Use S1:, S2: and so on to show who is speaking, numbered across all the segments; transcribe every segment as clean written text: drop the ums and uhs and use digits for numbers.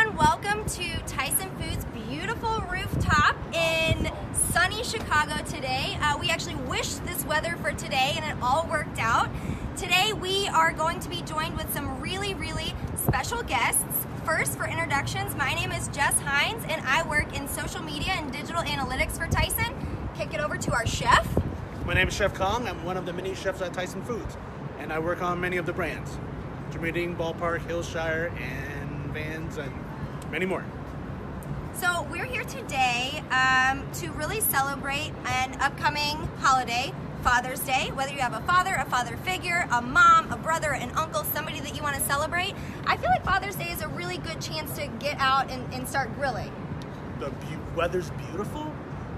S1: everyone, welcome to Tyson Foods' beautiful rooftop in sunny Chicago today. We actually wished this weather for today and it all worked out. Today we are going to be joined with some really special guests. First, for introductions, my name is Jess Hines and I work in social media and digital analytics for Tyson. Kick it over to our chef.
S2: My name is Chef Kong. I'm one of the mini chefs at Tyson Foods and I work on many of the brands. Meeting, Ballpark, Hillshire, and Vans, and many more.
S1: So we're here today to really celebrate an upcoming holiday, Father's Day. Whether you have a father figure, a mom, a brother, an uncle, somebody that you want to celebrate, I feel like Father's Day is a really good chance to get out and start grilling.
S2: The weather's beautiful.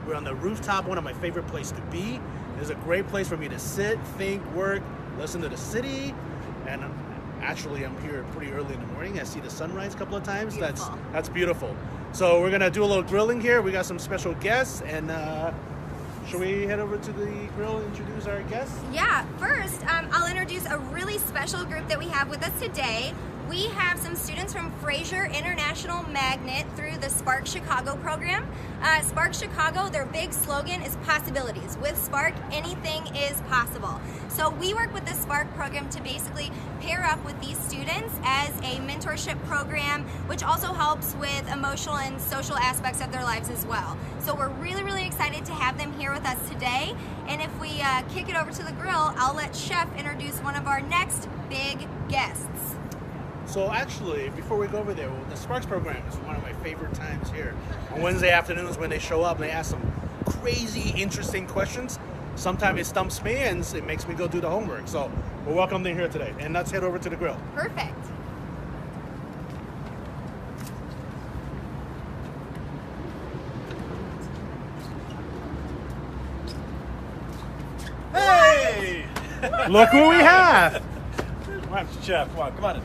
S2: We're on the rooftop, one of my favorite places to be. It's a great place for me to sit, think, work, listen to the city, and actually, I'm here pretty early in the morning. I see the sunrise a couple of times.
S1: Beautiful.
S2: That's beautiful. So we're gonna do a little grilling here. We got some special guests, and should we head over to the grill and introduce our guests?
S1: Yeah, first, I'll introduce a really special group that we have with us today. We have some students from Fraser International Magnet through the Spark Chicago program. Spark Chicago, their big slogan is possibilities. With Spark, anything is possible. So we work with the Spark program to basically pair up with these students as a mentorship program, which also helps with emotional and social aspects of their lives as well. So we're really excited to have them here with us today. And if we kick it over to the grill, I'll let Chef introduce one of our next big guests.
S2: So actually, before we go over there, the Sparks program is one of my favorite times here. On Wednesday afternoons when they show up and they ask some crazy, interesting questions. Sometimes it stumps me and it makes me go do the homework. So we're welcome them here today. And let's head over to the grill.
S1: Perfect.
S3: Hey!
S2: Look who we have!
S3: Come on, Chef. Come on.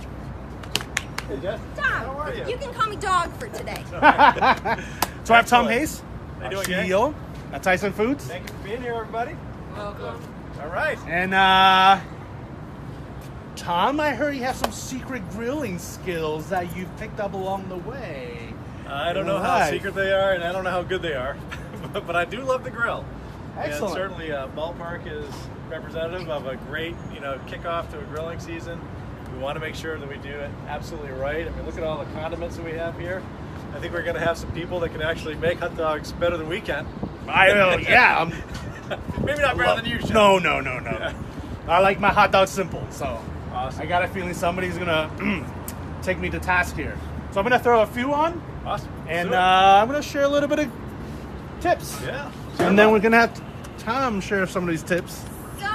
S3: Hey, Jess.
S1: Tom,
S3: How are you?
S1: you can call me Dog for today.
S2: So I have Tom
S3: Excellent.
S2: Hayes,
S3: How
S2: our
S3: you doing, gang?
S2: CEO at Tyson Foods.
S3: Thank you for being here, everybody. Welcome. All right.
S2: And Tom, I heard you have some secret grilling skills that you've picked up along the way.
S3: I don't know how secret they are, and I don't know how good they are, but I do love the grill.
S2: Excellent.
S3: And certainly, Ballpark is representative of a great, kickoff to a grilling season. We want to make sure that we do it absolutely right. I mean, look at all the condiments that we have here. I think we're going to have some people that can actually make hot dogs better than we can.
S2: Yeah.
S3: Maybe not better than you, Chef.
S2: No.
S3: Yeah.
S2: I like my hot dog simple, so
S3: Awesome.
S2: I got a feeling somebody's gonna take me to task here. So I'm gonna throw a few on,
S3: Awesome.
S2: and I'm gonna share a little bit of tips.
S3: Yeah.
S2: And then we're gonna have Tom share some of these tips.
S1: So,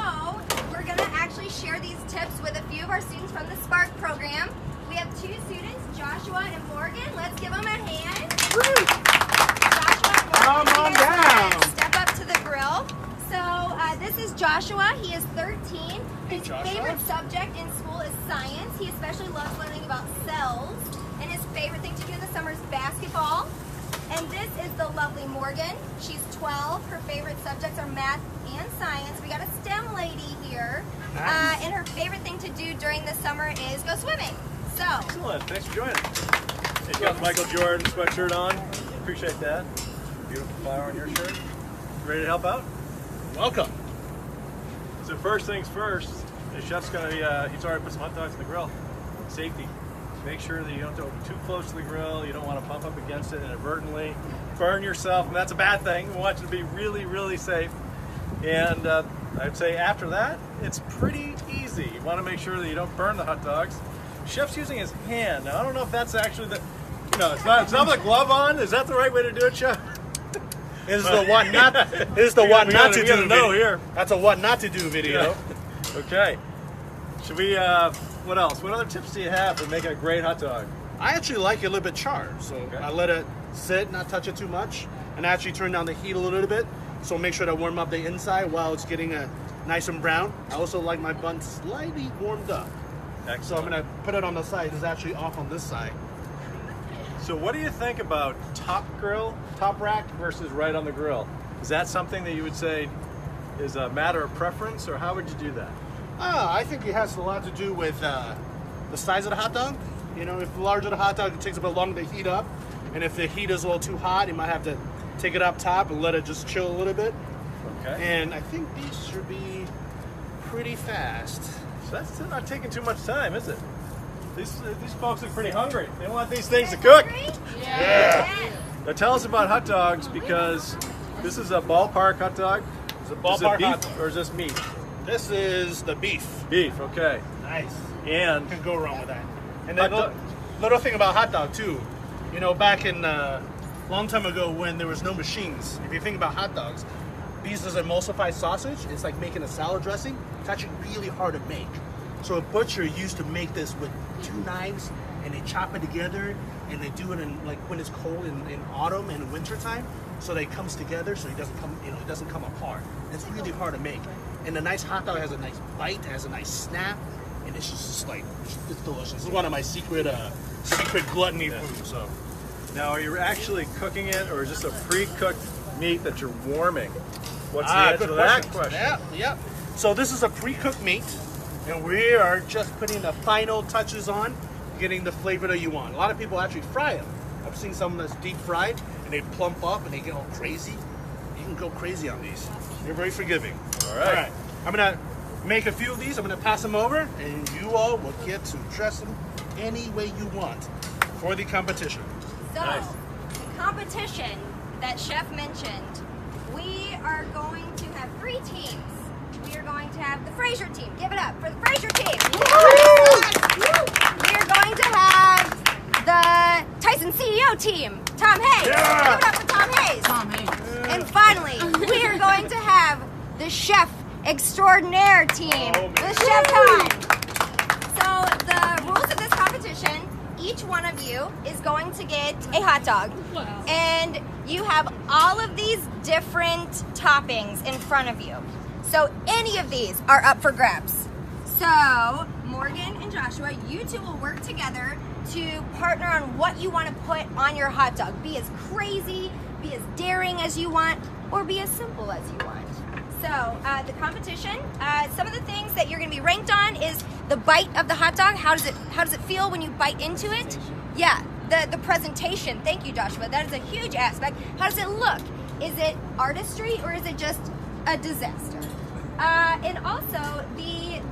S1: we're going to actually share these tips with a few of our students from the Spark program. We have two students, Joshua and Morgan. Let's give them a hand. Joshua and Morgan,
S2: Come on
S1: you guys
S2: down.
S1: step up to the grill. So, this is Joshua. He is 13. His
S2: Joshua.
S1: favorite subject in school is science. He especially loves learning about cells. And his favorite thing to do in the summer is basketball. And this is the lovely Morgan. She's 12. Her favorite subjects are math and science. We got a STEM lady here.
S2: Nice.
S1: And her favorite thing to do during the summer is go swimming. So,
S3: Excellent. Thanks for joining. You got the Michael Jordan sweatshirt on. Appreciate that. Beautiful flower on your shirt. Ready to help out?
S2: Welcome.
S3: So first things first, the chef's gonna he's already put some hot dogs in the grill. Safety. Make sure that you don't go too close to the grill. You don't want to bump up against it inadvertently. Burn yourself, and that's a bad thing. We want you to be really safe. And I'd say after that, it's pretty easy. You want to make sure that you don't burn the hot dogs. Chef's using his hand. Now, I don't know if that's actually the, it's not with a glove on. Is that the right way to do it, Chef?
S2: This is the what not. This is the what not to do
S3: know
S2: video.
S3: here.
S2: That's a what not to do video.
S3: Yeah. Okay. Should we? What else? What other tips do you have for making a great hot dog?
S2: I actually like it a little bit charred, so
S3: Okay.
S2: I let it sit, not touch it too much, and I actually turn down the heat a little bit. So make sure to warm up the inside while it's getting nice and brown. I also like my bun slightly warmed up.
S3: Excellent.
S2: So I'm gonna put it on the side. It's actually off on this side.
S3: So what do you think about top rack versus right on the grill? Is that something that you would say is a matter of preference, or how would you do that?
S2: I think it has a lot to do with the size of the hot dog. You know, if the larger the hot dog, it takes a bit longer to heat up. And if the heat is a little too hot, you might have to take it up top and let it just chill a little bit.
S3: Okay.
S2: And I think these should be pretty fast.
S3: So that's not taking too much time, is it? These folks are pretty hungry. They want these things to cook.
S2: Yeah.
S3: Now tell us about hot dogs, because this is a ballpark hot dog.
S2: It's a
S3: Is it
S2: ballpark
S3: beef
S2: hot dog.
S3: or is this meat?
S2: This is the beef.
S3: Beef, okay.
S2: Nice.
S3: And
S2: Can go wrong with that. And
S3: Hot
S2: then
S3: dog.
S2: little thing about hot dog too. You know, back in long time ago when there was no machines, if you think about hot dogs, these is emulsified sausage. It's like making a salad dressing. It's actually really hard to make. So a butcher used to make this with 2 knives, and they chop it together, and they do it in like when it's cold in autumn and winter time, so that it comes together, so it doesn't come, you know, it doesn't come apart. It's really hard to make. And the nice hot dog has a nice bite, has a nice snap, and it's just like it's delicious. This is one of my secret gluttony foods. So
S3: now, are you actually cooking it, or is this a pre-cooked meat that you're warming? What's the answer
S2: good
S3: to that question?
S2: Yeah. So this is a pre-cooked meat, and we are just putting the final touches on, getting the flavor that you want. A lot of people actually fry them. I've seen some that's deep fried, and they plump up and they get all crazy. You can go crazy on these. You're very forgiving.
S3: All right.
S2: I'm gonna make a few of these. I'm gonna pass them over, and you all will get to dress them any way you want for the competition.
S1: So,
S3: Nice.
S1: the competition that Chef mentioned, we are going to have 3 teams. We are going to have the Fraser team. Give it up for the Fraser team. We are going to have the Tyson CEO team, Tom Hayes.
S2: Yeah.
S1: Give it up for Tom Hayes.
S4: Tom Hanks.
S1: And finally, we are going to have the Chef Extraordinaire team, the Chef Time. So the rules of this competition, each one of you is going to get a hot dog.
S4: Wow.
S1: And you have all of these different toppings in front of you. So any of these are up for grabs. So Morgan and Joshua, you two will work together to partner on what you want to put on your hot dog. Be as crazy, be as daring as you want, or be as simple as you want. So the competition, some of the things that you're going to be ranked on is the bite of the hot dog. How does it feel when you bite into it? Yeah, the presentation. Thank you, Joshua. That is a huge aspect. How does it look? Is it artistry or is it just a disaster? And also the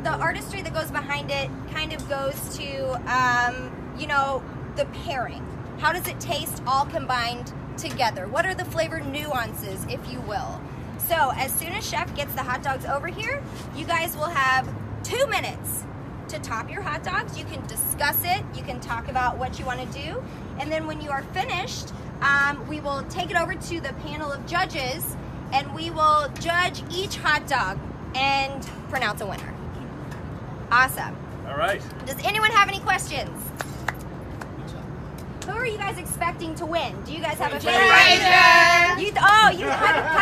S1: artistry that goes behind it kind of goes to you know, the pairing. How does it taste all combined together? What are the flavor nuances, if you will? So as soon as Chef gets the hot dogs over here, you guys will have 2 minutes to top your hot dogs. You can discuss it, you can talk about what you want to do, and then when you are finished, we will take it over to the panel of judges, and we will judge each hot dog and pronounce a winner. Awesome.
S3: All right.
S1: Does anyone have any questions? Who are you guys expecting to win? Do you guys have a favorite? Have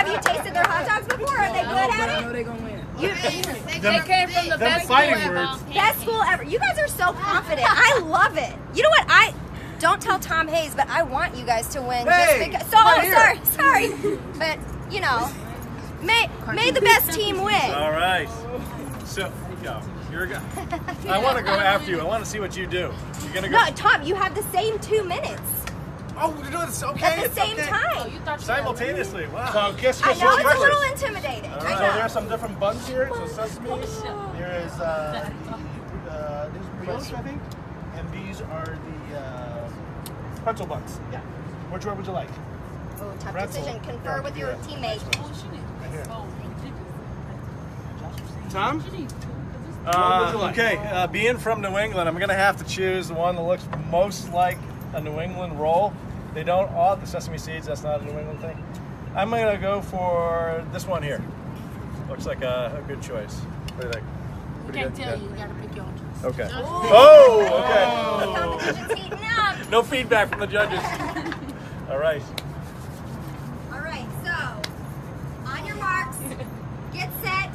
S1: you tasted their hot dogs before? Are they good at it?
S4: know they're gonna win. They came from the
S2: them
S4: best
S2: fighting
S4: school ever.
S2: words.
S1: Best school ever. You guys are so confident. I love it. You know what? I don't tell Tom Hayes, but I want you guys to win.
S2: Hey,
S1: just because.
S2: come here.
S1: Sorry. But you know, may the best team win.
S3: All right. So, go. You're a guy. I want to go after you. I want to see what you do. You're gonna go.
S1: No, Tom, you have the same 2 minutes
S3: Oh, we're doing this. Okay.
S1: at the
S3: it's
S1: same
S3: okay.
S1: time.
S3: Simultaneously. Wow.
S2: So guess
S1: I
S2: what's
S1: know it's a
S2: first?
S1: little intimidating.
S3: All
S1: I
S3: right.
S2: So there
S1: know.
S2: are some different buns here. So sesame. There is these brioche, I think, and these are the pretzel buns. Yeah. Which one would you like?
S1: Oh, tough
S2: Pretzel.
S1: decision. Confer
S2: Yeah,
S1: with your
S2: yeah.
S1: teammate.
S2: Right here. Tom? What would you like?
S3: Okay, being from New England, I'm going to have to choose the one that looks most like a New England roll. They don't all the sesame seeds. That's not a New England thing. I'm going to go for this one here. Looks like a good choice. What do you think?
S4: We
S3: Pretty
S4: can't
S3: good?
S4: tell
S3: Yeah.
S4: you. You gotta pick your own.
S3: Okay.
S1: Oh.
S3: Oh,
S1: The competition's heating up.
S3: okay. No feedback from the judges. All right.
S1: All right, so on your marks, get set,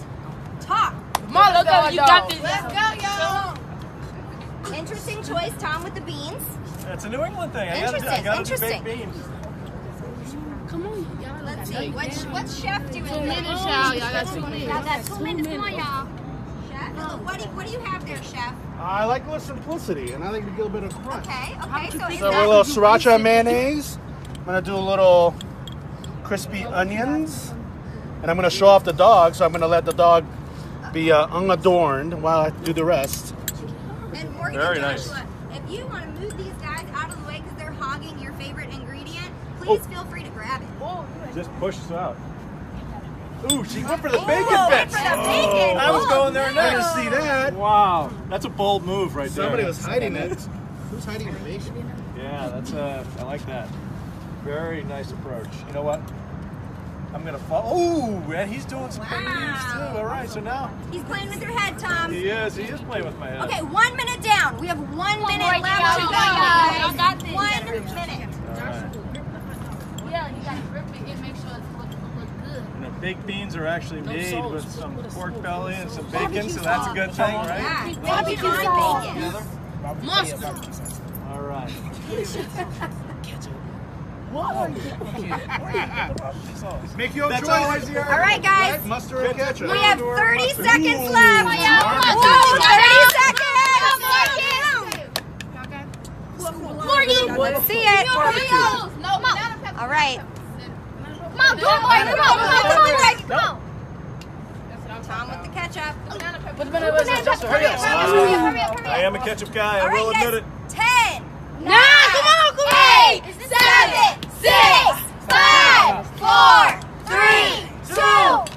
S1: talk.
S4: Come on, let's go. You got this.
S1: Let's go, y'all. Interesting choice, Tom, with the beans.
S3: It's a New England thing. I gotta do
S1: Interesting.
S3: baked beans.
S4: Come on, y'all.
S1: Let's see, what's Chef doing?
S4: 2 minutes, y'all. Y'all got 2 minutes.
S1: Y'all got 2 minutes. Come on, y'all. Chef? what do you have there, chef?
S2: I like a little simplicity, and I like to get a bit of crunch.
S1: Okay. So is
S2: So a
S1: that
S2: little sriracha mayonnaise. I'm gonna do a little crispy onions, and I'm gonna show off the dog. So I'm gonna let the dog be unadorned while I do the rest.
S1: And Morgan
S3: Very
S1: and
S3: nice.
S1: Joshua, if you want to move these guys out of the way because they're hogging your favorite ingredient, please feel free to grab it.
S3: Just push this out. Ooh, she went for the
S1: Ooh,
S3: bacon
S1: went
S3: bits.
S1: for the bacon.
S3: I was
S1: Oh,
S3: going there
S1: no.
S2: I didn't
S3: next.
S2: see that.
S3: Wow, that's a bold move right there.
S2: Somebody was hiding it. Who's hiding the bacon?
S3: Yeah, that's I like that. Very nice approach. You know what? I'm gonna follow. Oh, and he's doing some things too. All right, so now
S1: He's playing with your head, Tom.
S3: he is playing with my head.
S1: Okay, 1 minute down. We have 1 minute
S4: more,
S1: left to
S4: y'all.
S1: go,
S4: Y'all
S1: guys.
S4: got this.
S1: 1 minute.
S3: All right.
S4: Yeah, you gotta grip it and make sure it look good.
S3: And the baked beans are actually made
S4: sauce.
S3: with some
S4: With a
S3: pork
S4: smooth
S3: belly and
S4: sauce.
S3: some bacon, so that's a good
S4: Barbecue
S3: thing, right?
S1: Yeah,
S4: Barbecue
S1: bacon
S4: sauce.
S1: on bacon.
S4: Mustard.
S3: All right.
S2: Make your
S3: That's
S2: choice.
S3: always the
S1: All right, guys.
S2: Mustard or ketchup?
S1: We have 30
S3: Mustard.
S1: seconds
S3: Ooh.
S1: left.
S3: Barbecue
S1: Whoa,
S3: sauce.
S1: 30 seconds. Let's see it.
S4: No, banana pepper.
S1: All right.
S4: Come on, come on.
S1: Tom with the ketchup.
S4: Banana pepper.
S5: Put the banana pepper. Just
S4: Hurry up.
S3: I am a ketchup guy.
S1: All
S3: I will
S1: right,
S3: admit it.
S1: guys. 10,
S4: Nah, come on.
S1: 8, 7, 6, 5, 4, 3, 2,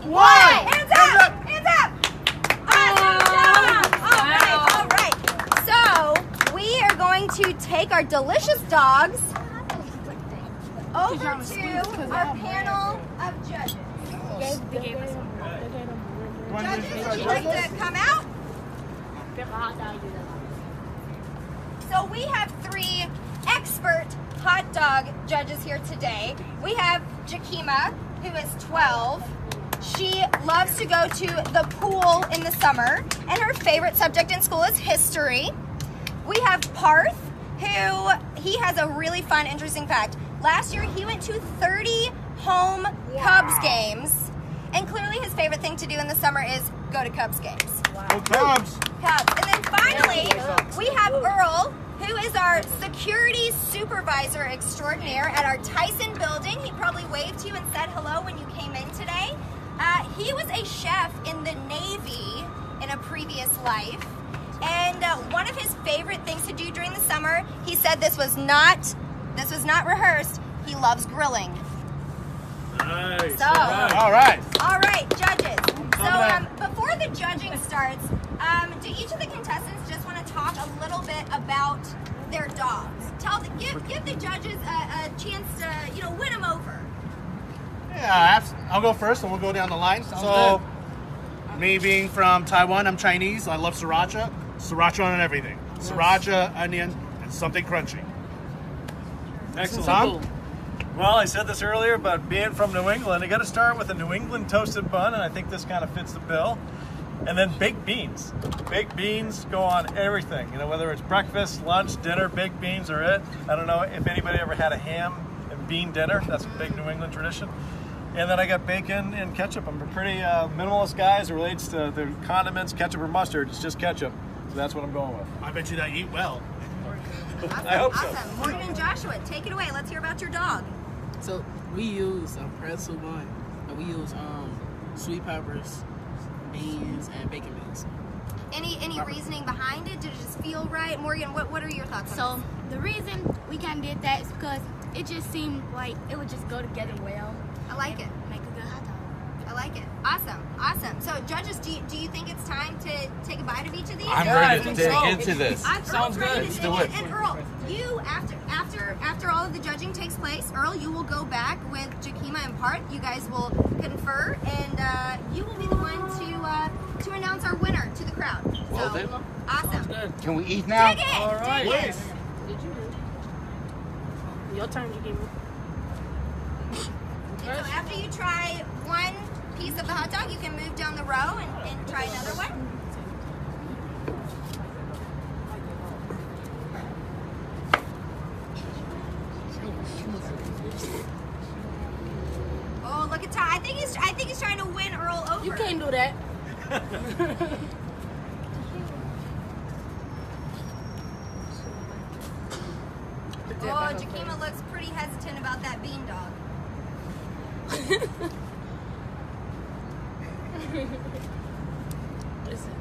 S1: 1. Hands up! Hands up! Awesome job! All right. So we are going to take our delicious dogs over to our panel of judges. Judges, would you like to come out? So we have 3 expert hot dog judges here today. We have Jakima, who is 12. She loves to go to the pool in the summer, and her favorite subject in school is history. We have Parth, who he has a really fun, interesting fact. Last year, he went to 30 home Cubs games, and clearly his favorite thing to do in the summer is go to Cubs games.
S2: Cubs.
S1: Cubs. And then finally, we have Earl, who is our security supervisor extraordinaire at our Tyson building. He probably waved to you and said hello when you came in today. He was a chef in the Navy in a previous life. And one of his favorite things to do during the summer, he said this was not rehearsed. He loves grilling.
S3: Nice.
S1: So,
S2: All right.
S1: all right, judges. So before the judging starts, do each of the contestants just want to talk a little bit about their dogs? Give the judges a chance to win them over.
S2: Yeah, I'll go first, and we'll go down the line. So, me being from Taiwan, I'm Chinese. I love sriracha. Sriracha on everything. Sriracha, onion, and something crunchy.
S3: Excellent.
S2: Tom?
S3: Well, I said this earlier, but being from New England, you got to start with a New England toasted bun, and I think this kind of fits the bill. And then baked beans. Baked beans go on everything. Whether it's breakfast, lunch, dinner, baked beans are it. I don't know if anybody ever had a ham and bean dinner. That's a big New England tradition. And then I got bacon and ketchup. I'm a pretty minimalist guy as it relates to the condiments, ketchup or mustard. It's just ketchup. So that's what I'm going with.
S2: I bet you that you eat well.
S1: Awesome.
S3: I hope so.
S1: Awesome. Morgan and Joshua, take it away. Let's hear about your dog.
S5: So we use a pretzel bun. We use sweet peppers, beans, and bacon beans.
S1: Any reasoning behind it? Did it just feel right? Morgan, what are your thoughts on
S6: So the reason we kind of did that is because it just seemed like it would just go together well.
S1: this? I like it.
S6: Make a good hot dog.
S1: I like it. Awesome. Awesome. So judges, do you think it's time to take a bite of each of these?
S7: I'm
S5: Yeah, I
S7: ready to
S5: think
S7: dig
S5: so.
S7: into this.
S5: Sounds good.
S7: Let's do it.
S1: And Earl, you after all of the judging takes place, Earl, you will go back with Jakima and Parth. You guys will confer, and you will be the one to announce our winner to the crowd.
S7: Well
S1: So,
S7: then.
S1: awesome.
S7: Can we eat now?
S1: Dig it.
S3: All right.
S1: Dig it.
S4: Did you? Your turn, you give me.
S1: And so after you try one piece of the hot dog, you can move down the row and try another one. Oh, look at Ty. I think he's trying to win Earl over.
S4: You can't do that.
S1: Oh, Jakima looks pretty hesitant about that bean dog.
S5: Listen.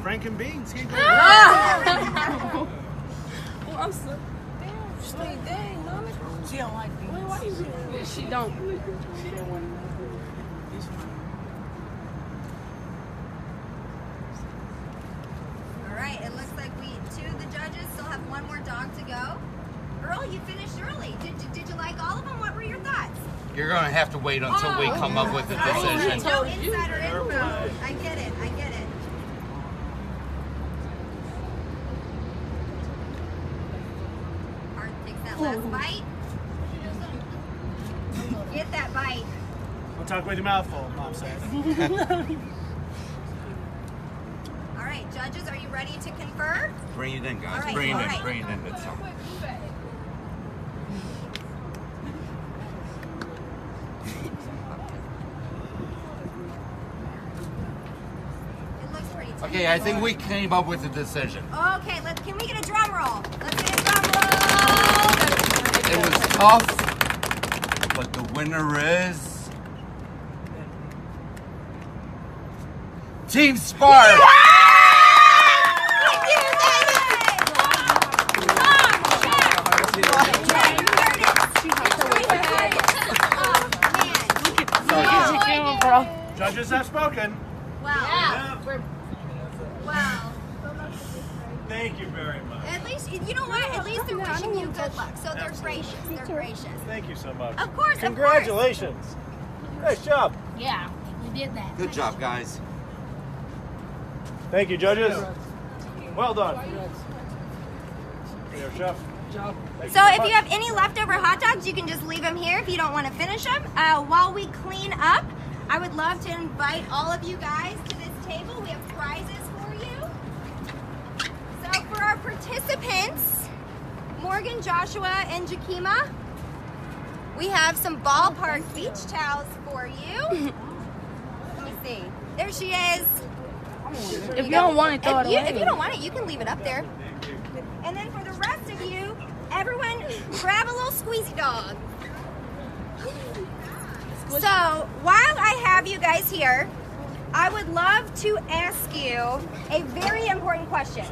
S2: Frank and beans. Can't go
S5: Oh, I'm so damn. She's like, dang, mama.
S7: She don't like beans.
S5: Why you doing that? She don't.
S1: All right, it looks like two of the judges still have one more dog to go. Earl, you finished early. Did you like all of them? What were your thoughts?
S8: You're going to have to wait until we come up with a decision.
S1: No insider info. I get it. Hart takes that last bite. Get that bite.
S2: Don't talk with your mouth full, Mom said.
S1: All right, judges, are you ready to confer?
S8: Bring it in, guys.
S1: All right,
S8: Bring it
S1: all
S8: in.
S1: right.
S8: Bring it in. It's all.
S1: It looks pretty tough.
S8: Okay, I think we came up with a decision.
S1: Okay, can we get a drum roll? Let's get a drum roll.
S8: It was tough, but the winner is Team Spark.
S2: Judges have spoken.
S1: Wow.
S3: Yeah.
S1: Wow.
S3: Thank you very much.
S1: At least, you know what? At least they're wishing you good luck. So they're gracious. They're gracious.
S3: Thank you so much.
S1: Of course,
S3: Congratulations. Nice job.
S4: Yeah, we did that.
S8: Good job, guys.
S3: Thank you, judges. Well done. Here, chef.
S1: So if you have any leftover hot dogs, you can just leave them here if you don't want to finish them. While we clean up, I would love to invite all of you guys to this table. We have prizes for you. So for our participants, Morgan, Joshua, and Jakima, we have some ballpark beach towels for you. Let me see. There she is.
S4: If you don't want it, throw it away.
S1: If you don't want it, you can leave it up there. And then for the rest of you, everyone grab a little squeezy dog. So while I have you guys here, I would love to ask you a very important question.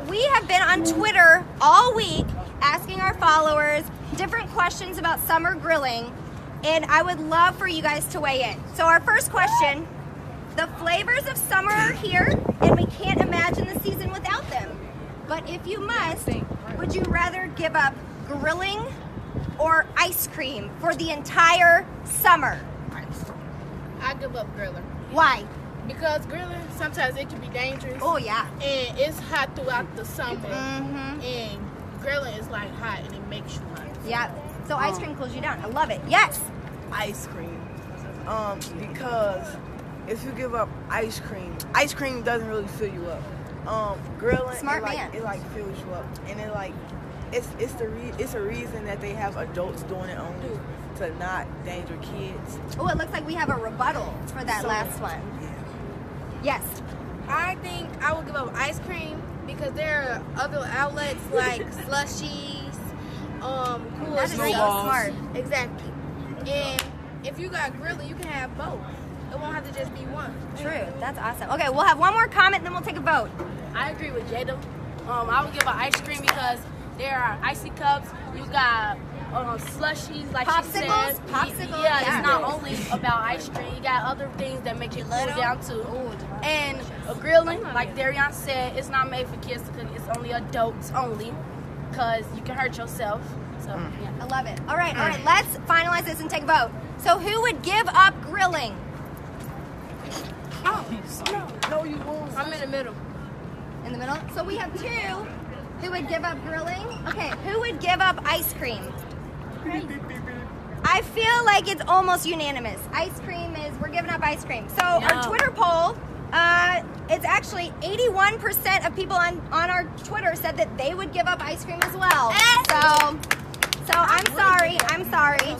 S1: We have been on Twitter all week asking our followers different questions about summer grilling, and I would love for you guys to weigh in. So our first question, the flavors of summer are here, and we can't imagine the season without them. But if you must, would you rather give up grilling or ice cream for the entire summer?
S5: I give up grilling.
S1: Why?
S5: Because grilling, sometimes it can be dangerous.
S1: Oh, yeah.
S5: And it's hot throughout the summer.
S1: Mm-hmm.
S5: And grilling is like hot and it makes you hot.
S1: Yeah. So ice cream cools you down. I love it. Yes.
S7: Ice cream. Because if you give up ice cream doesn't really fill you up. Grilling,
S1: Smart
S7: it, like,
S1: man.
S7: it like fills you up, and it like it's a reason that they have adults doing it only to not danger kids.
S1: Oh, it looks like we have a rebuttal for that last one. Yes.
S9: I think I would give up ice cream because there are other outlets like slushies, cool
S1: That is so
S9: drinks.
S1: smart.
S9: Exactly. And if you got grilling, you can have both. It won't have to just be one.
S1: True. That's awesome. Okay, we'll have one more comment, then we'll take a vote.
S5: I agree with Jada. I would give up ice cream because there are icy cups. You got slushies, like she said.
S1: Popsicles.
S5: Yeah, it's not only about ice cream. You got other things that make you cool down too. And grilling, like Darian said, it's not made for kids to cook. It's only adults only because you can hurt yourself. So yeah.
S1: I love it. All right. Let's finalize this and take a vote. So who would give up grilling?
S7: No, you won't.
S9: I'm in the middle.
S1: In the middle? So we have two who would give up grilling. Okay, who would give up ice cream? I feel like it's almost unanimous. Ice cream we're giving up ice cream. So our Twitter poll, it's actually 81% of people on our Twitter said that they would give up ice cream as well. So I'm sorry.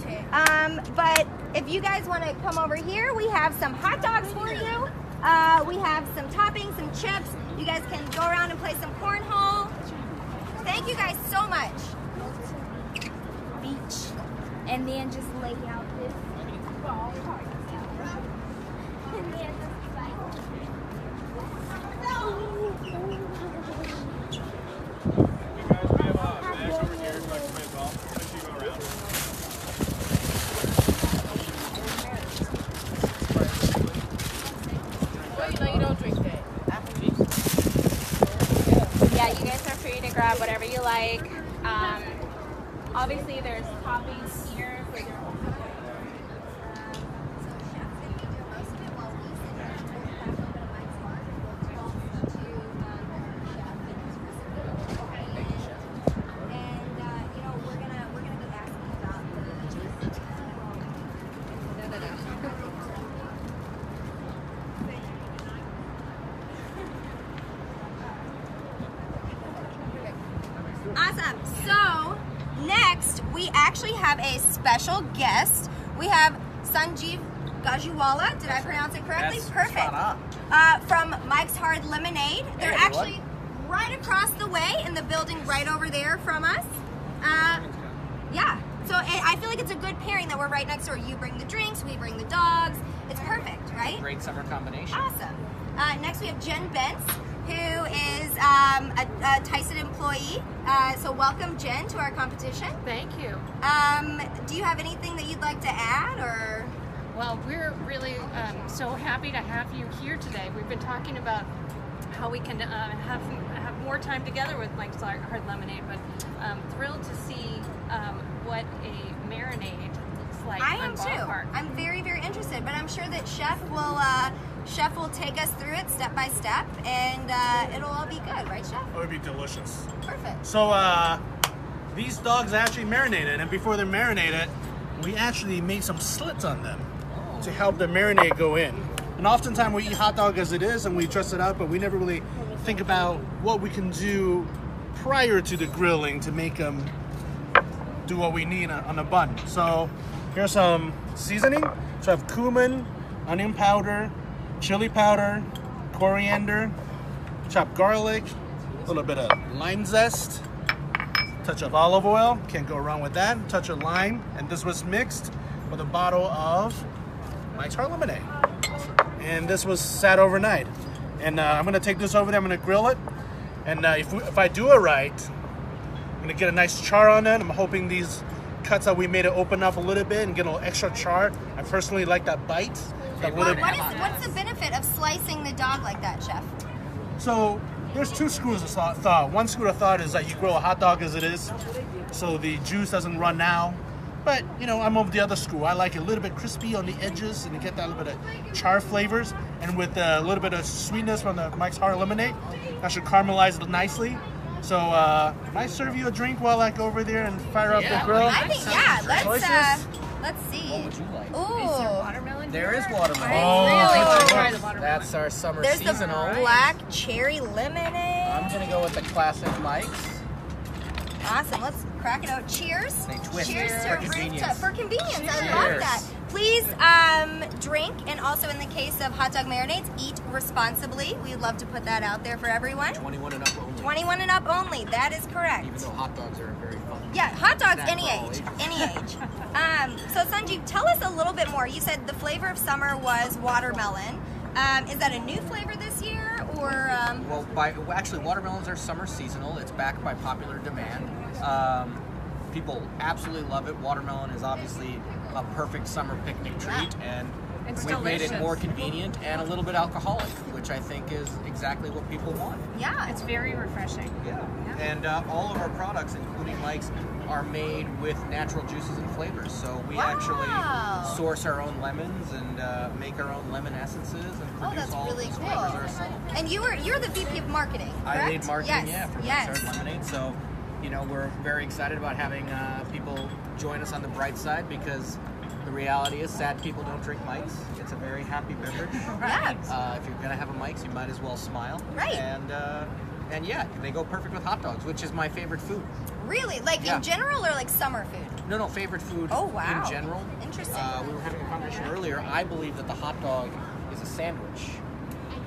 S1: But if you guys want to come over here, we have some hot dogs for you. We have some toppings, some chips. You guys can go around and play some cornhole. Thank you guys so much. and then just lay out this ball part. And then just like.
S10: Yeah, you guys are free to grab whatever you like. Obviously, there's toppings here for your own.
S1: Awesome. So next we actually have a special guest. We have Sanjeev Gajiwala. Did I pronounce it correctly?
S11: Yes,
S1: Perfect. From Mike's Hard Lemonade. They're actually right across the way in the building right over there from us. Yeah. So I feel like it's a good pairing that we're right next door. You bring the drinks, we bring the dogs. It's perfect, right?
S11: Great summer combination.
S1: Awesome. Next we have Jen Bentz, who is a Tyson employee. So welcome, Jen, to our competition.
S12: Thank you.
S1: Do you have anything that you'd like to add, or?
S12: Well, we're really so happy to have you here today. We've been talking about how we can have more time together with Mike's Hard Lemonade, but thrilled to see what a marinade looks like.
S1: I am
S12: on
S1: too.
S12: Ballpark.
S1: I'm very, very interested, but I'm sure that Chef will take us through it step by step, and it'll all be good, right, Chef?
S2: It would be delicious.
S1: Perfect.
S2: So these dogs are actually marinated, and before they're marinated, we actually made some slits on them to help the marinade go in. And oftentimes we eat hot dog as it is, and we dress it up, but we never really think about what we can do prior to the grilling to make them do what we need on the bun. So here's some seasoning. So I have cumin, onion powder, chili powder, coriander, chopped garlic, a little bit of lime zest, touch of olive oil, can't go wrong with that, touch of lime, and this was mixed with a bottle of Mike's Hard Lemonade. And this was sat overnight. And I'm gonna take this over there, I'm gonna grill it. And if I do it right, I'm gonna get a nice char on it. I'm hoping these cuts that we made it open up a little bit and get a little extra char. I personally like that bite.
S1: What's the benefit of slicing the dog like that, Chef?
S2: So there's two schools of thought. One school of thought is that you grill a hot dog as it is, so the juice doesn't run out. But you know, I'm of the other school. I like it a little bit crispy on the edges and you get that little bit of char flavors, and with a little bit of sweetness from the Mike's Hard Lemonade, that should caramelize it nicely. So might serve you a drink while I go over there and fire up the grill.
S1: I think let's see.
S11: What would you like?
S1: Ooh.
S12: Is there watermelon?
S11: There is watermelon. That's our summer
S1: There's
S11: seasonal.
S1: the black cherry lemonade.
S11: I'm gonna go with the classic Mike's.
S1: Awesome. Let's crack it out. Cheers.
S11: They twist
S1: Cheers
S11: for
S1: to
S11: convenience.
S1: For convenience. I
S11: Cheers.
S1: love that. Please drink, and also in the case of hot dog marinades, eat responsibly. We'd love to put that out there for everyone.
S11: 21 and up only.
S1: 21 and up only. That is correct.
S11: Even though hot dogs are very fun.
S1: Yeah, hot dogs
S11: Snack
S1: any
S11: for all
S1: age.
S11: ages.
S1: Any age. So Sanjeev, tell us a little bit more. You said the flavor of summer was watermelon. Is that a new flavor this year, or?
S11: Well, actually, watermelons are summer seasonal. It's backed by popular demand. People absolutely love it. Watermelon is obviously a perfect summer picnic treat, and we've made it more convenient and a little bit alcoholic, which I think is exactly what people want.
S1: Yeah,
S12: it's very refreshing.
S11: Yeah, and all of our products, including Mike's, are made with natural juices and flavors. So we actually source our own lemons and make our own lemon essences and produce all
S1: really
S11: those
S1: cool.
S11: flavors ourselves.
S1: And you're the VP of marketing, correct?
S11: I lead marketing, for
S1: Yes.
S11: Mike's Hard Lemonade. So, you know, we're very excited about having people join us on the bright side, because the reality is sad people don't drink Mike's. It's a very happy beverage.
S1: Right.
S11: If you're gonna have a Mike's, you might as well smile.
S1: Right.
S11: And yeah, they go perfect with hot dogs, which is my favorite food.
S1: Really? Like in general, or like summer food?
S11: No, favorite food in general.
S1: Interesting.
S11: We were having a conversation earlier. I believe that the hot dog is a sandwich.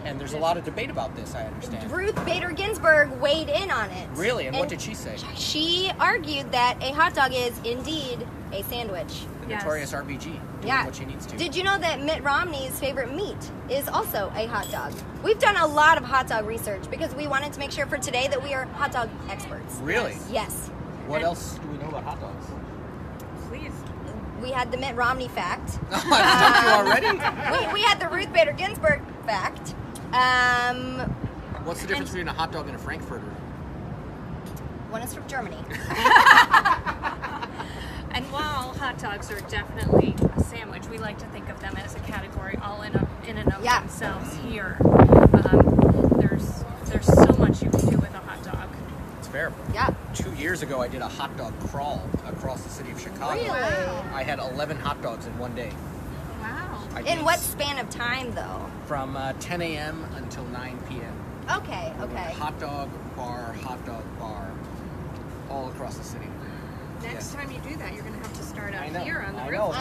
S11: And there's a lot of debate about this, I understand.
S1: Ruth Bader Ginsburg weighed in on it.
S11: Really? And what did she say?
S1: She argued that a hot dog is indeed a sandwich.
S11: The notorious RBG doing what she needs to.
S1: Did you know that Mitt Romney's favorite meat is also a hot dog? We've done a lot of hot dog research because we wanted to make sure for today that we are hot dog experts.
S11: Really?
S1: Yes.
S11: What else do we know about hot dogs?
S12: Please.
S1: We had the Mitt Romney fact.
S11: I stumped you already?
S1: We had the Ruth Bader Ginsburg fact.
S11: What's the difference between a hot dog and a Frankfurter?
S1: One is from Germany.
S12: And while hot dogs are definitely a sandwich, we like to think of them as a category all in and of themselves here. There's so much you can do with a hot dog.
S11: It's fair.
S1: Yeah.
S11: 2 years ago, I did a hot dog crawl across the city of Chicago.
S1: Really?
S11: I had 11 hot dogs in one day.
S12: Wow.
S1: In what span of time, though?
S11: From 10 a.m. until 9 p.m.
S1: Okay.
S11: Hot dog bar, all across the city.
S12: Next time you do that, you're going to have to start out
S11: I know.
S12: here on the
S11: I
S12: roof.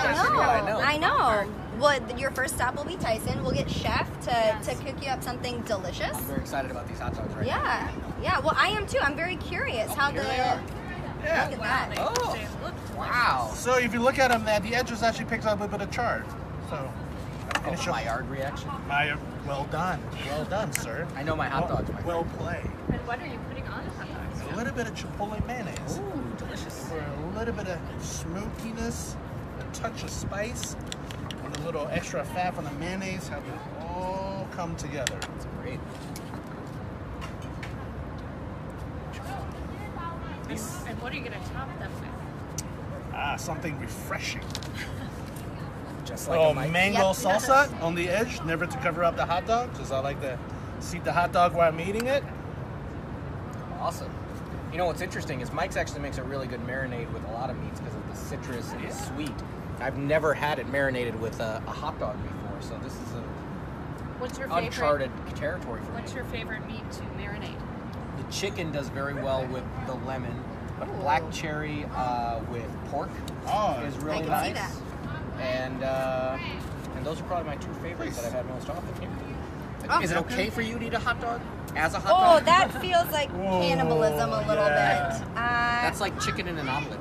S11: know.
S1: I know. Well, your first stop will be Tyson. We'll get Chef to cook you up something delicious.
S11: I'm very excited about these hot dogs right now.
S1: Yeah. Well, I am too. I'm very curious how
S11: here
S1: the.
S11: they are.
S2: Yeah.
S1: Look at that.
S11: Oh, wow.
S2: So if you look at them, at the edges actually picks up a bit of char. So.
S11: My yard reaction.
S2: Well done, sir.
S11: I know my hot dogs.
S2: Well played.
S12: And what are you putting on the hot dogs?
S2: A little bit of chipotle mayonnaise.
S11: Ooh, delicious.
S2: For a little bit of smokiness, a touch of spice, and a little extra fat from the mayonnaise, have it all come together.
S11: That's great.
S12: And what are you going to top them with?
S2: Something refreshing.
S11: Just like a
S2: mango salsa on the edge, never to cover up the hot dog, because I like to seat the hot dog while I'm eating it.
S11: Awesome. You know what's interesting is Mike's actually makes a really good marinade with a lot of meats because of the citrus and the sweet. I've never had it marinated with a hot dog before, so this is
S12: What's your
S11: uncharted territory for me.
S12: What's your favorite meat to marinate?
S11: The chicken does very well with the lemon, but black cherry with pork is really nice.
S1: See that.
S11: And those are probably my two favorites that I've had most often here. Is it okay for you to eat a hot dog as a hot dog?
S1: Oh, that feels like cannibalism a little bit.
S11: That's like chicken in an omelet.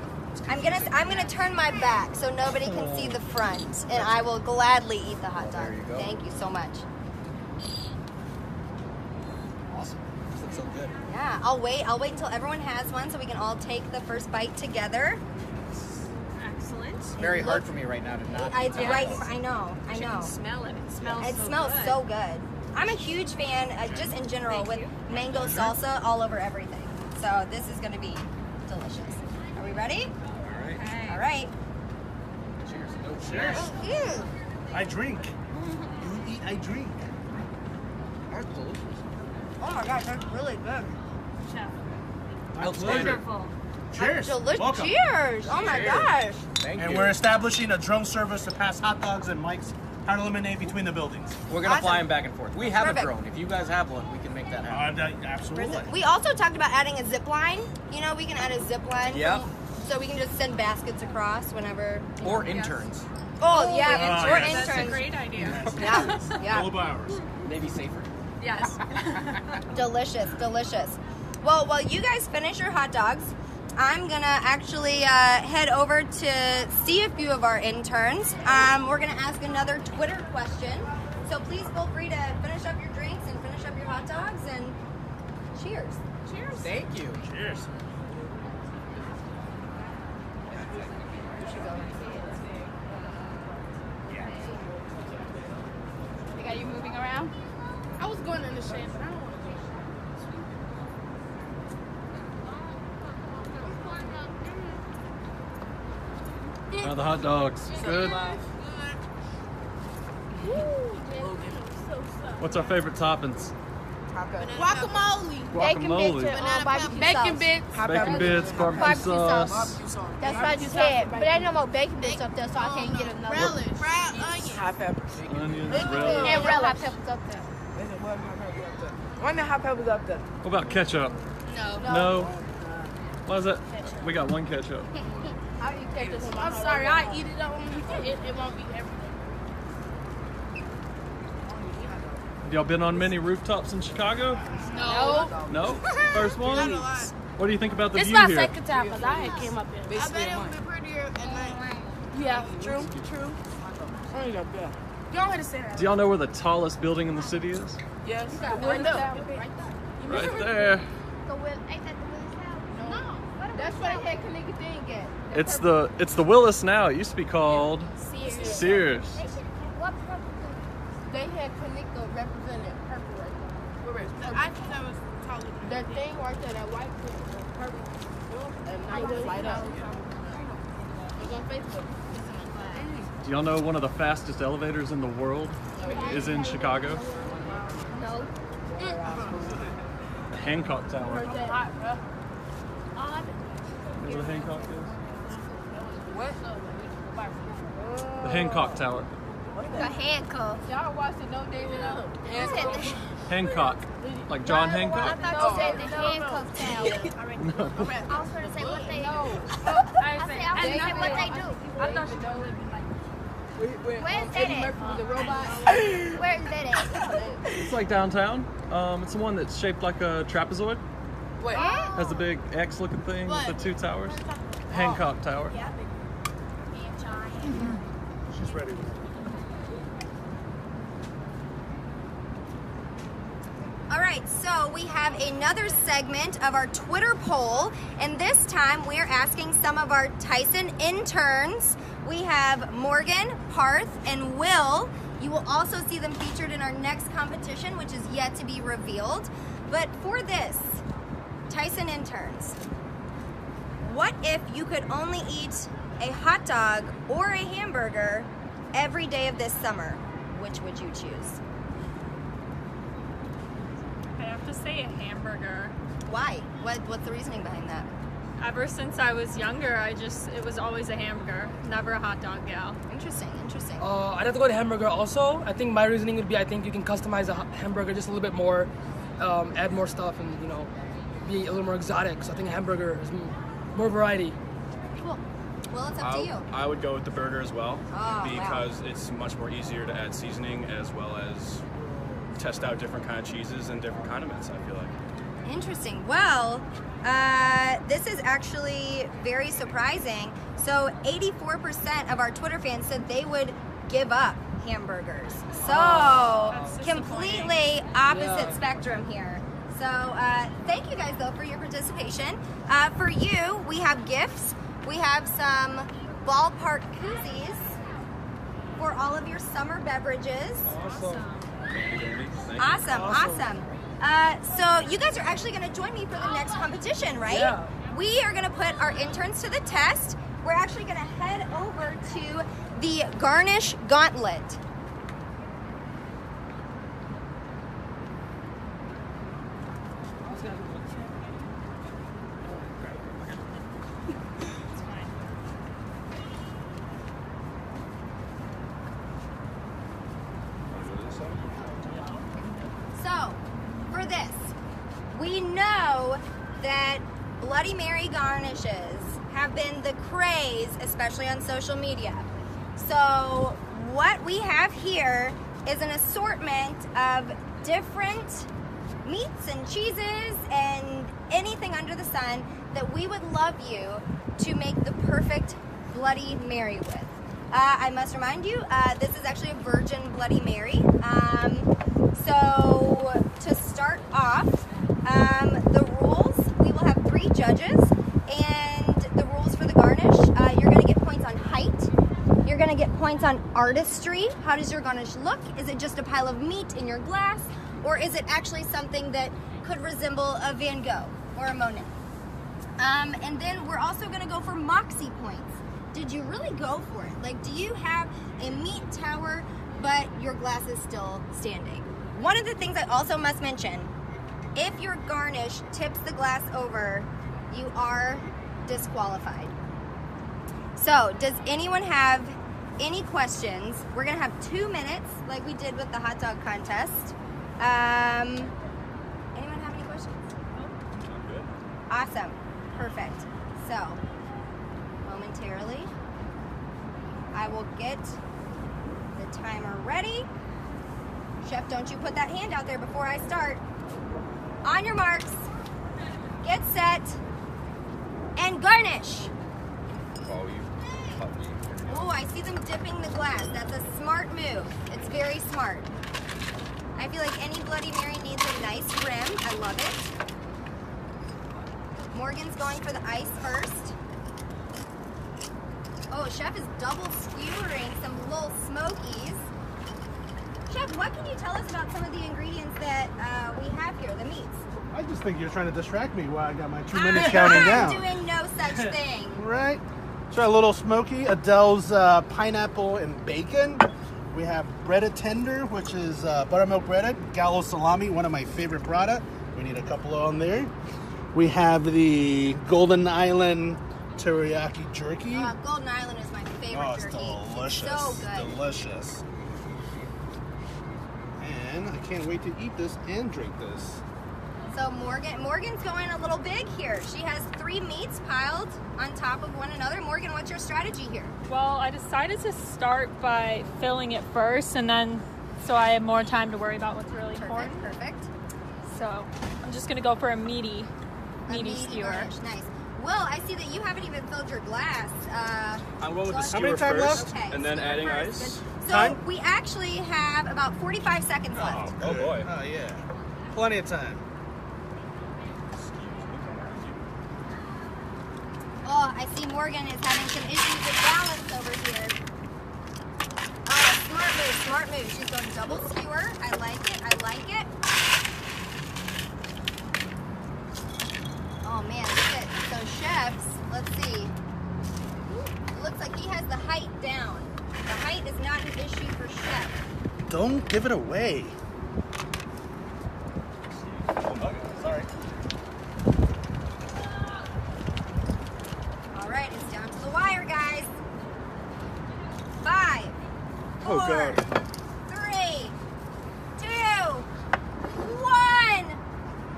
S1: I'm gonna turn my back so nobody can see the front, and I will gladly eat the hot dog.
S11: There you go.
S1: Thank you so much.
S11: Awesome. This looks so good.
S1: Yeah, I'll wait until everyone has one so we can all take the first bite together.
S12: Excellent.
S11: It's very hard for me right now to not.
S1: It's right. I know.
S12: You can smell it. It smells.
S1: It smells so good. I'm a huge fan, just in general, with mango salsa all over everything. So this is gonna be delicious. Are we ready? All right.
S2: Cheers.
S1: Ew.
S2: I drink. You eat, I drink.
S11: That's delicious.
S1: Oh my gosh, that's really good.
S12: Chef.
S2: My pleasure.
S12: Wonderful.
S2: Cheers. Welcome.
S1: Cheers. Oh my gosh.
S11: Thank you.
S2: And we're establishing a drone service to pass hot dogs and Mike's Hard Lemonade between the buildings.
S11: We're gonna fly them back and forth. We have
S1: Perfect.
S11: a drone. If you guys have one, we can make that happen.
S2: Absolutely.
S1: We also talked about adding a zip line. You know, we can add a zip line.
S11: Yeah.
S1: So we can just send baskets across whenever.
S11: Or interns.
S1: Oh yeah, or
S2: yes.
S12: That's a
S1: interns.
S12: great idea.
S1: Yeah.
S2: Full hours.
S11: Maybe safer.
S12: Yes.
S1: Delicious. Well, while you guys finish your hot dogs, I'm gonna actually head over to see a few of our interns. We're gonna ask another Twitter question. So please feel free to finish up your drinks and finish up your hot dogs, and cheers.
S12: Cheers.
S11: Thank you.
S2: Cheers.
S4: They got you moving around?
S9: I was going in the shade, but I don't want
S3: How are the hot dogs? Good. What's our favorite toppings?
S9: guacamole.
S3: Guacamole.
S9: Bacon bits.
S3: Bacon bits, barbecue sauce.
S6: That's what you said. But I know more bacon bits up there, so I can't get another.
S9: Relish. Fried onions.
S7: Hot peppers.
S3: Onions,
S6: And
S3: relish.
S6: real hot peppers up there.
S7: One of the hot peppers up there.
S3: What about ketchup? No. Why is it? We got one ketchup.
S6: How do you take this one?
S9: I'm sorry, I eat it on. It won't be everything.
S3: y'all been on many rooftops in Chicago?
S5: No.
S3: No? First one? What do you think about the
S5: This is
S3: view
S5: my
S3: here?
S5: second time because I had came up here.
S9: I bet it would be prettier at night.
S5: Yeah, true.
S7: I ain't got that.
S5: You don't have to say that.
S3: Do y'all know where the tallest building in the city is?
S7: Yes.
S5: Right there.
S3: Right there.
S9: No. That's where they had Kanika thing at.
S3: It's the Willis now. It used to be called Sears.
S9: They had Kanika represented purple right there. I thought that was taller. That thing right there, that white thing, was purple. And night was light up. It was on Facebook.
S3: Do y'all know one of the fastest elevators in the world is in Chicago?
S9: No.
S3: The Hancock Tower. You know where the Hancock is?
S9: What?
S3: The Hancock Tower.
S9: The handcuff. Y'all watched it, no David?
S3: Hancock. Like John Hancock?
S9: I thought you said the handcuff tower.
S3: No.
S9: I was going to say what they do.
S5: I
S9: said what they do.
S5: I thought you
S9: Where's that at? The robot? Where's that at?
S3: It's like downtown. It's the one that's shaped like a trapezoid.
S9: Wait.
S3: Has the big X-looking thing with the two towers. Hancock Tower.
S2: She's ready.
S1: All right, so we have another segment of our Twitter poll, and this time we're asking some of our Tyson interns. We have Morgan, Parth, and Will. You will also see them featured in our next competition, which is yet to be revealed. But for this, Tyson interns, what if you could only eat a hot dog or a hamburger every day of this summer? Which would you choose?
S10: I have to say a hamburger.
S1: Why? What's the reasoning behind that?
S10: Ever since I was younger, it was always a hamburger, never a hot dog gal.
S1: Interesting.
S13: I'd have to go to hamburger also. I think my reasoning would be I think you can customize a hamburger just a little bit more, add more stuff, and be a little more exotic. So I think a hamburger is more variety.
S1: Cool. Well, it's up to you.
S14: I would go with the burger as well because
S1: wow.
S14: it's much more easier to add seasoning as well as test out different kind of cheeses and different condiments, I feel like.
S1: Interesting. Well, this is actually very surprising. So 84% of our Twitter fans said they would give up hamburgers. So completely opposite spectrum here. So thank you guys though for your participation. For you, we have gifts. We have some ballpark koozies for all of your summer beverages. Awesome. So you guys are actually going to join me for the next competition, right?
S13: Yeah.
S1: We are going to put our interns to the test. We're actually going to head over to the Garnish Gauntlet. So, for this, we know that Bloody Mary garnishes have been the craze, especially on social media. So, what we have here is an assortment of different meats and cheeses and anything under the sun that we would love you to make the perfect Bloody Mary with. I must remind you, this is actually a virgin Bloody Mary. So to start off, the rules, we will have 3 judges, and the rules for the garnish, you're going to get points on height, you're going to get points on artistry. How does your garnish look? Is it just a pile of meat in your glass, or is it actually something that could resemble a Van Gogh or a Monet? And then we're also going to go for moxie points. Did you really go for it? Like, do you have a meat tower, but your glass is still standing? One of the things I also must mention, if your garnish tips the glass over, you are disqualified. So, does anyone have any questions? We're gonna have 2 minutes, like we did with the hot dog contest. Anyone have any questions?
S14: I'm good.
S1: Awesome, perfect. So, momentarily, I will get the timer ready. Chef, don't you put that hand out there before I start. On your marks, get set, and garnish.
S14: Oh, you cut me.
S1: Oh, I see them dipping the glass. That's a smart move. It's very smart. I feel like any Bloody Mary needs a nice rim. I love it. Morgan's going for the ice first. Oh, Chef is double skewering some little smokies. Chef, what can you tell us about some of the ingredients that we have here, the meats?
S2: I just think you're trying to distract me while I got my 2 minutes counting down.
S1: I'm doing no such thing.
S2: Right. So a little smoky, Adele's pineapple and bacon. We have breaded tender, which is buttermilk breaded, gallo salami, one of my favorite burrata. We need a couple on there. We have the Golden Island teriyaki jerky.
S1: Golden Island is my favorite jerky.
S2: Oh, it's delicious.
S1: So good.
S2: Delicious. And I can't wait to eat this and drink this.
S1: So Morgan's going a little big here. She has 3 meats piled on top of one another. Morgan, what's your strategy here?
S10: Well, I decided to start by filling it first, and then so I have more time to worry about what's really important.
S1: Perfect.
S10: So I'm just gonna go for a meaty skewer.
S1: Garnish. Nice. Will, I see that you haven't even filled your glass.
S14: I'm going with the
S2: How many
S14: skewer
S2: time
S14: first,
S2: left?
S1: Okay,
S14: and then
S1: skewer
S14: adding
S1: first.
S14: ice.
S1: So we actually have about 45 seconds left.
S14: Oh boy.
S2: Oh, yeah. Plenty of time.
S1: Oh, I see Morgan is having some issues with balance over here. Oh, smart move. She's going double skewer. I like it. Oh man, look at so chefs. Let's see. It looks like he has the height down. The height is not an issue for Chef.
S2: Don't give it away.
S14: Sorry.
S1: All right, it's down to the wire, guys. 5, 4,
S2: Oh, God.
S1: 3, 2, 1.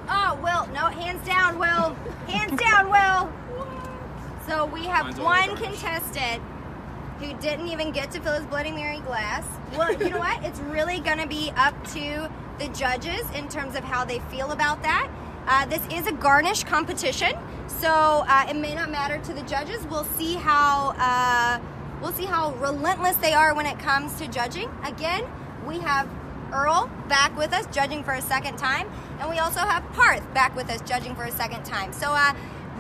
S1: Oh, Will, no, hands down, Will. Hands down, Will. So we have
S14: Mine's only
S1: one
S14: garnish.
S1: contestant who didn't even get to fill his Bloody Mary glass. Well, you know what? It's really going to be up to the judges in terms of how they feel about that. This is a garnish competition, so it may not matter to the judges. We'll see how relentless they are when it comes to judging. Again, we have Earl back with us judging for a second time, and we also have Parth back with us judging for a second time. So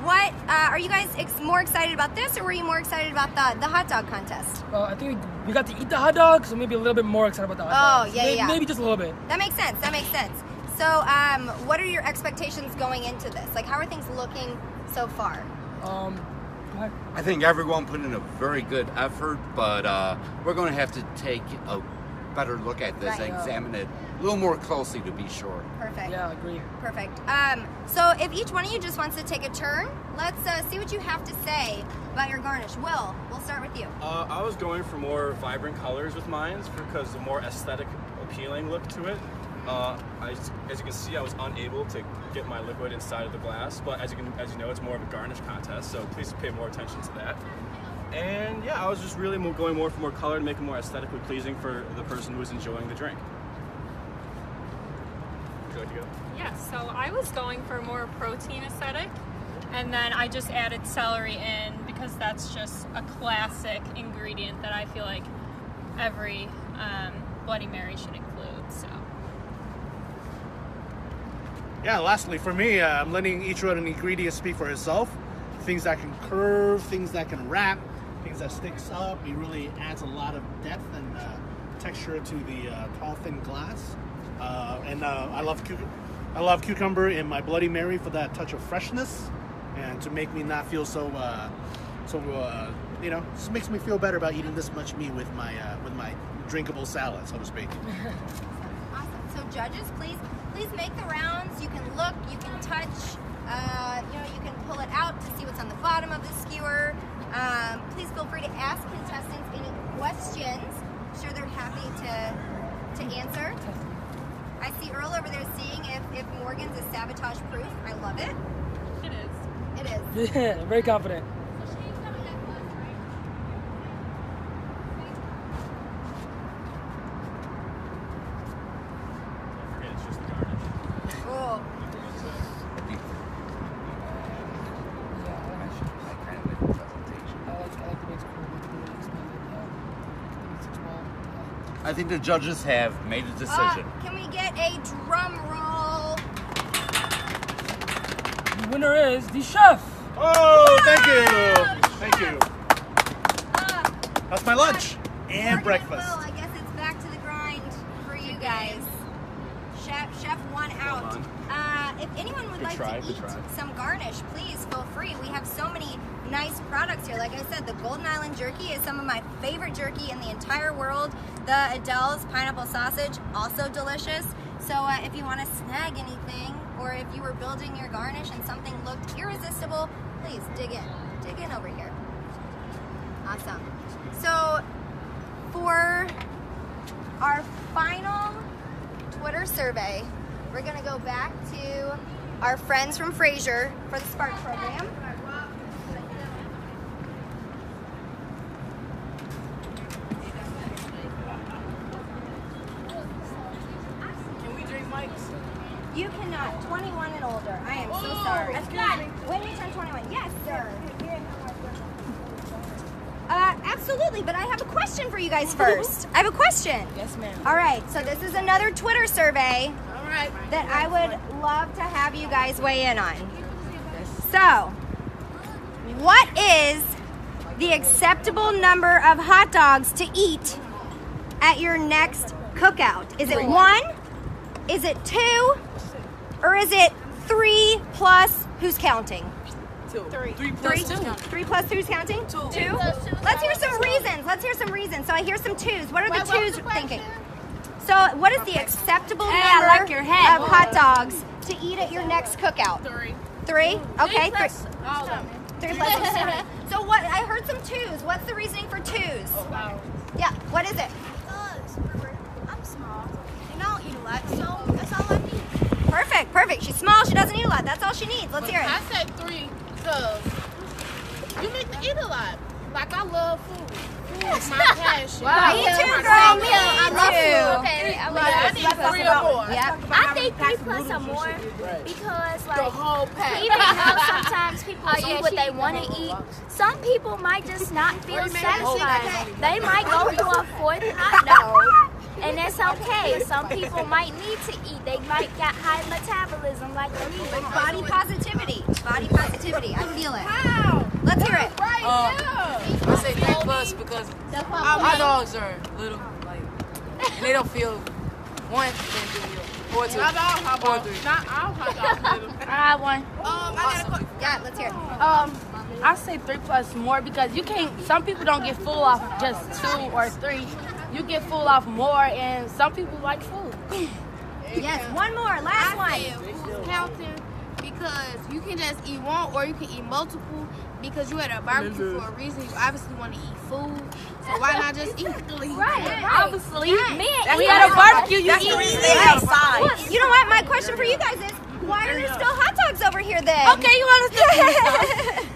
S1: what are you guys more excited about this, or were you more excited about the hot dog contest?
S13: I think we got to eat the hot dog, so maybe a little bit more excited about the hot dogs.
S1: Yeah.
S13: Maybe just a little bit.
S1: That makes sense. So what are your expectations going into this? Like, how are things looking so far?
S13: Go ahead.
S8: I think everyone put in a very good effort, but we're going to have to take a better look at this and examine it a little more closely to be sure.
S1: Perfect.
S13: Yeah, I agree.
S1: Perfect. So if each one of you just wants to take a turn, let's see what you have to say about your garnish. Will, we'll start with you.
S14: I was going for more vibrant colors with mine because the more aesthetic appealing look to it. As you can see, I was unable to get my liquid inside of the glass, but as you know, it's more of a garnish contest, so please pay more attention to that. And yeah, I was just really going more for more color to make it more aesthetically pleasing for the person who was enjoying the drink. Would you like to go?
S10: Yeah, so I was going for more protein aesthetic, and then I just added celery in because that's just a classic ingredient that I feel like every Bloody Mary should include. So.
S2: Yeah, lastly, for me, I'm letting each one of the ingredients speak for itself. Things that can curve, things that can wrap, things that sticks up. It really adds a lot of depth and texture to the tall, thin glass. And I love cucumber in my Bloody Mary for that touch of freshness and to make me not feel so just makes me feel better about eating this much meat with my drinkable salad, so to speak.
S1: Awesome. So judges, please make the rounds. You can look, you can touch, you can pull it out to see what's on the bottom of the skewer. Please feel free to ask contestants any questions. I'm sure they're happy to answer. I see Earl over there seeing if Morgan's is sabotage proof. I love it.
S10: It is.
S1: It is.
S13: Yeah, very confident.
S8: I think the judges have made a decision.
S1: Can we get a drum roll?
S13: The winner is the chef.
S2: Oh, thank you. Thank you. That's my lunch and breakfast.
S1: Well, I guess it's back to the grind for you guys. Chef won out. If anyone would like to eat some Garnish, please feel free. We have so many nice products here. Like I said, the Golden Island jerky is some of my favorite jerky in the entire world. The Adele's pineapple sausage, also delicious. So if you want to snag anything, or if you were building your Garnish and something looked irresistible, please dig in over here. Awesome. So for our final Twitter survey, we're gonna go back to our friends from Fraser for the Spark program.
S7: Can we drink mics?
S1: You cannot. 21 and older. I am so sorry. When you turn 21, yes, sir. Absolutely, but I have a question for you guys first. I have a question.
S7: Yes, ma'am.
S1: All right, so this is another Twitter survey that I would love to have you guys weigh in on. So, what is the acceptable number of hot dogs to eat at your next cookout? Is it 1? Is it 2? Or is it 3 plus who's counting?
S7: 2. 3
S1: plus 2. 3 plus 2 is counting? 2. Let's hear some reasons. So I hear some 2s. What are the 2s thinking? So what is the acceptable number of hot dogs to eat at your next cookout?
S9: 3.
S1: 3? Okay. 3 plus 6. So what? I heard some 2s. What's the reasoning for 2s? Yeah. What is it?
S6: Because I'm small and I don't eat a lot, so that's all I need.
S1: Perfect. She's small. She doesn't eat a lot. That's all she needs. Let's hear it.
S9: I said 3 because you need to eat a lot. Like, I love food. Food is my passion.
S1: Wow. Me too, girl. Me too.
S6: Okay,
S9: I need 3 or more.
S1: Yep.
S6: I think 3 plus or more because,
S9: The
S6: like,
S9: whole pack.
S6: even though sometimes people eat what they want to eat, some people might just not feel satisfied. They might go for a 4th hot dog. And that's okay. Some people might need to eat. They might got high metabolism like me.
S1: Body positivity. I feel it. How? Let's hear it.
S7: I say 3 plus because hot dogs are little, like, and they don't feel 1 or 2
S9: Not all hot
S7: or
S9: dogs.
S7: 3.
S9: Not all hot dogs.
S5: I have one.
S1: Yeah, let's hear it.
S5: I say 3 plus more because you can't. Some people don't get full off of just 2 or 3. You get full off more, and some people like food.
S1: Yes, one more, last one.
S9: Food counting because you can just eat one or you can eat multiple because you at a barbecue for a reason. You obviously want to eat food, so why not just eat?
S6: Right.
S5: Obviously, we at a barbecue. You eat outside.
S1: You know what? My question for you guys is, why are there still hot dogs over here then?
S5: Okay, you want us to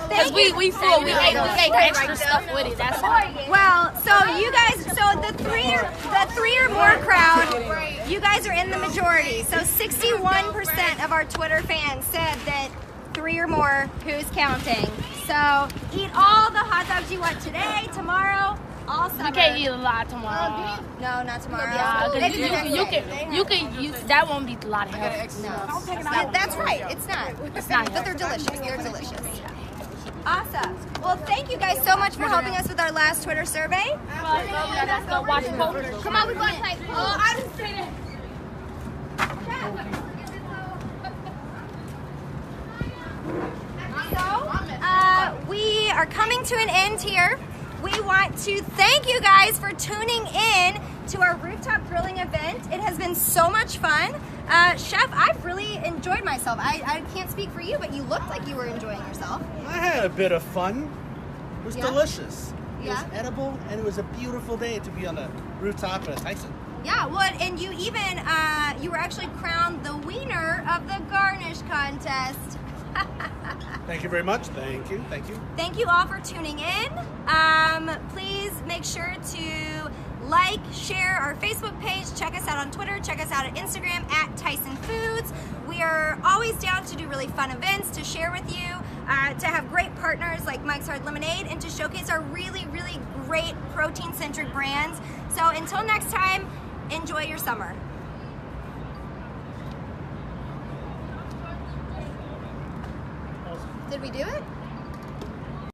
S5: because we full. We ate extra stuff with it. That's why.
S1: Well, so you guys, the three or more crowd, you guys are in the majority. So 61% of our Twitter fans said that 3 or more, who's counting. So eat all the hot dogs you want today, tomorrow, all summer.
S5: You can't eat a lot tomorrow.
S1: No, not tomorrow.
S5: Yeah,
S1: Maybe the next day.
S5: you can. That won't be a lot of health.
S1: No, that's right. It's not. But they're delicious. They're delicious. Awesome. Well, thank you guys so much for helping us with our last Twitter survey.
S5: Let's go watch poker.
S6: Come on, we're going to play.
S1: Oh, I didn't say that. So, we are coming to an end here. We want to thank you guys for tuning in to our rooftop grilling event. It has been so much fun. Chef, I've really enjoyed myself. I can't speak for you, but you looked like you were enjoying yourself.
S2: I had a bit of fun. It was delicious. It
S1: Yeah.
S2: was edible, and it was a beautiful day to be on the rooftop at Tyson.
S1: Yeah, well, and you even, you were actually crowned the winner of the Garnish contest.
S2: Thank you very much. Thank you.
S1: Thank you all for tuning in. Please make sure to like, share our Facebook page, check us out on Twitter, check us out at Instagram at Tyson Foods. We are always down to do really fun events to share with you. to have great partners like Mike's Hard Lemonade, and to showcase our really, really great protein-centric brands. So until next time, enjoy your summer. Did we do it?